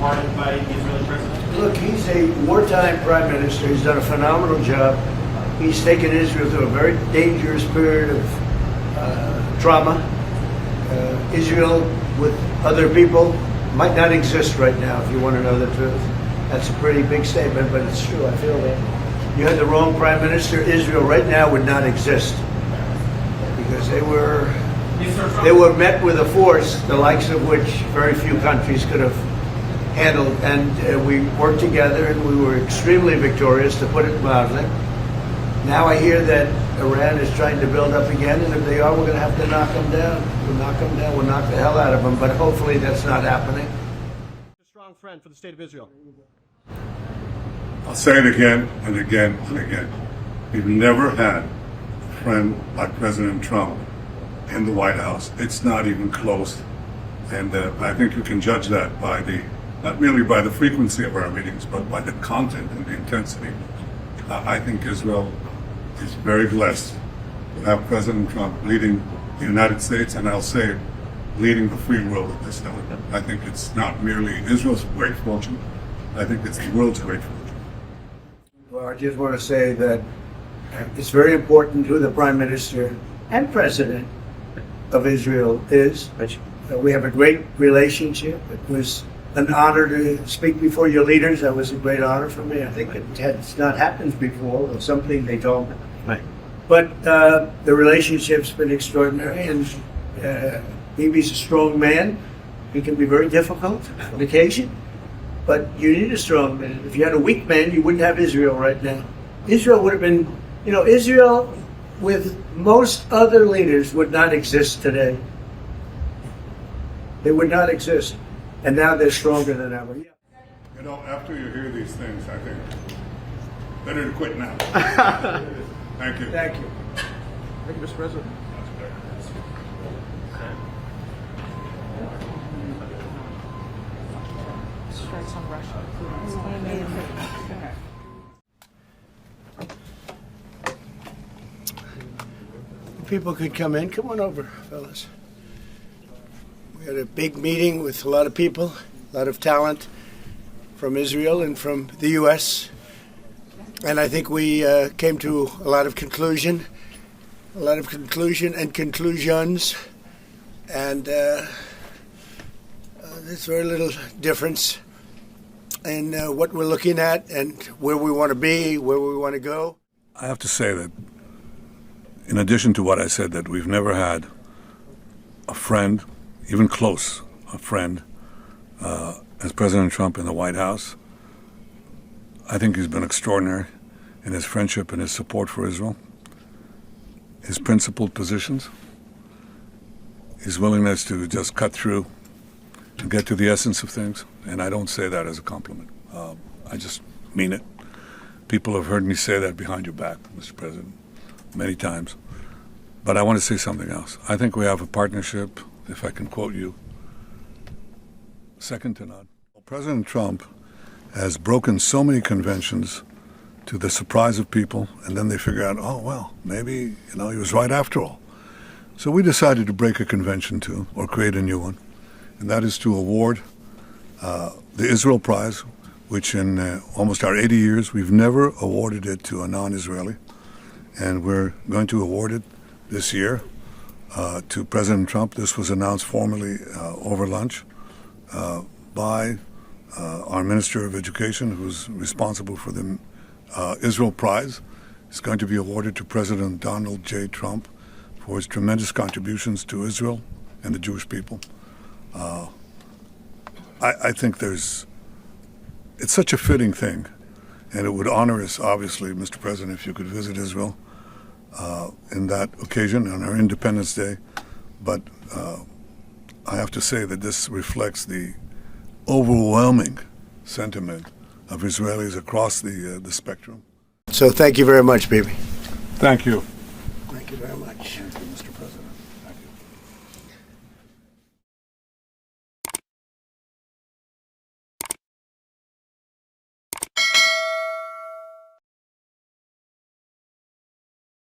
pardoned by the Israeli president? Look, he's a wartime prime minister. He's done a phenomenal job. He's taken Israel through a very dangerous period of trauma. Israel with other people might not exist right now, if you want to know the truth. That's a pretty big statement, but it's true. I feel that. You had the wrong prime minister. Israel right now would not exist because they were met with a force the likes of which very few countries could have handled, and we worked together and we were extremely victorious, to put it mildly. Now I hear that Iran is trying to build up again, and if they are, we're going to have to knock them down. We'll knock them down. We'll knock the hell out of them, but hopefully that's not happening. A strong friend for the state of Israel. I'll say it again and again and again. We've never had a friend like President Trump in the White House. It's not even close. And I think you can judge that by not merely by the frequency of our meetings, but by the content and the intensity. I think Israel is very blessed to have President Trump leading the United States, and I'll say it, leading the free world at this time. I think it's not merely Israel's great fortune, I think it's the world's great fortune. Well, I just want to say that it's very important who the Prime Minister and President of Israel is. We have a great relationship. It was an honor to speak before your leaders. That was a great honor for me. I think it has not happened before, or something they told me. Right. But the relationship's been extraordinary, and Bibi's a strong man. He can be very difficult on occasion, but you need a strong man. If you had a weak man, you wouldn't have Israel right now. Israel would have been, Israel with most other leaders would not exist today. They would not exist. And now they're stronger than ever. After you hear these things, I think better to quit now. Thank you. Thank you. Thank you, Mr. President. Strikes on Russia. People could come in. Come on over, fellas. We had a big meeting with a lot of people, a lot of talent from Israel and from the U.S. And I think we came to a lot of conclusion and conclusions. And there's very little difference in what we're looking at and where we want to be, where we want to go. I have to say that in addition to what I said, that we've never had a friend, even close, a friend, as President Trump in the White House. I think he's been extraordinary in his friendship and his support for Israel, his principled positions, his willingness to just cut through and get to the essence of things. And I don't say that as a compliment. I just mean it. People have heard me say that behind your back, Mr. President, many times. But I want to say something else. I think we have a partnership, if I can quote you, second to none. President Trump has broken so many conventions to the surprise of people, and then they figure out, oh, well, maybe, he was right after all. So we decided to break a convention too, or create a new one, and that is to award the Israel Prize, which in almost our 80 years, we've never awarded it to a non-Israeli, and we're going to award it this year to President Trump. This was announced formally over lunch by our Minister of Education, who's responsible for the Israel Prize. It's going to be awarded to President Donald J. Trump for his tremendous contributions to Israel and the Jewish people. I think it's such a fitting thing, and it would honor us, obviously, Mr. President, if you could visit Israel in that occasion on our Independence Day. But I have to say that this reflects the overwhelming sentiment of Israelis across the spectrum. So thank you very much, Bibi. Thank you. Thank you very much. Thank you, Mr. President.